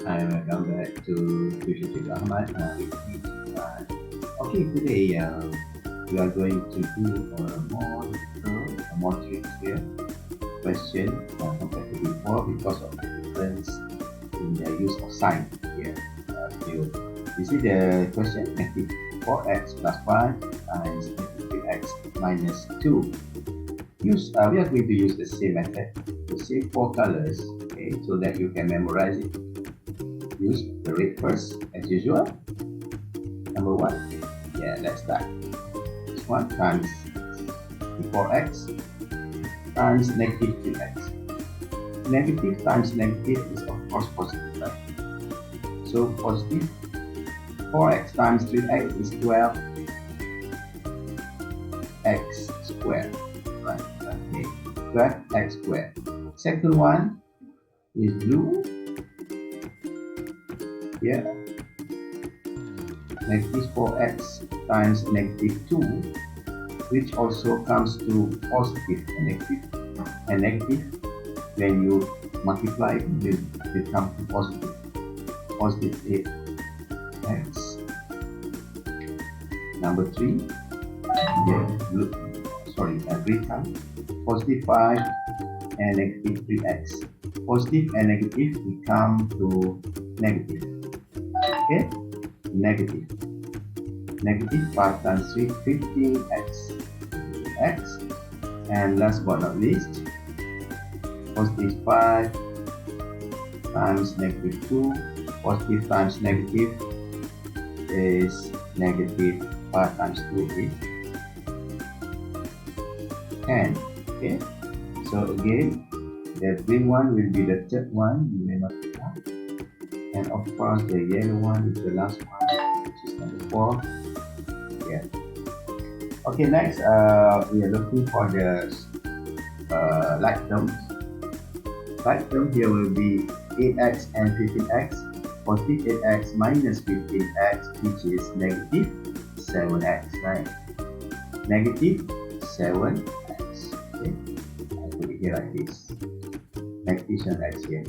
Hi, welcome back to Future Teacher Ahmad. Okay, today we are going to do a more trickier question compared to before because of the difference in the use of sign here. You see the question, negative 4x plus 5 times negative 3x minus 2. We are going to use the same method, the same four colors, okay, so that you can memorize it. Use the red first, as usual. Number one. Yeah, let's start. This one times 4x times negative 3x. Negative times negative is of course positive, right? So positive 4x times 3x is 12x squared, right? Okay, 12x squared. Second one is blue. Here, negative 4x times negative 2, which also comes to positive and negative when you multiply will become positive 8x. Number 3, green time, positive 5 and negative 3x. Positive and negative become to negative. Okay, negative 5 times 3, 15x x. And last but not least, positive 5 times negative 2, positive times negative is negative 5 times 2 is 10. Okay, so again the green one will be the third one you may multiply, and of course the yellow one is the last one, which is number 4. Yeah. Okay, next we are looking for the like terms. Like term here will be 8x and 15x. Positive 8x minus 15x, which is negative 7x, right? Negative 7x. Okay, I put it here like this. Negative 7x here.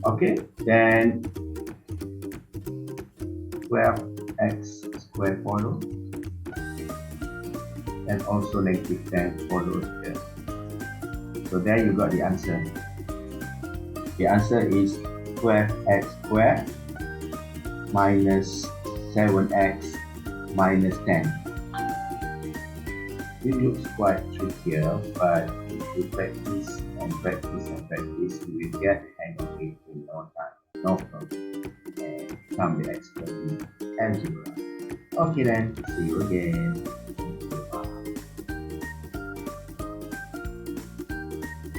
Okay, then 12x squared follows, and also negative 10 follows here. So there you got the answer. The answer is 12x squared minus 7x minus 10. It looks quite trickier, but if you practice and practice and practice, you will get the hang of it in no time. No problem. And become the expert in algebra. Okay then, see you again.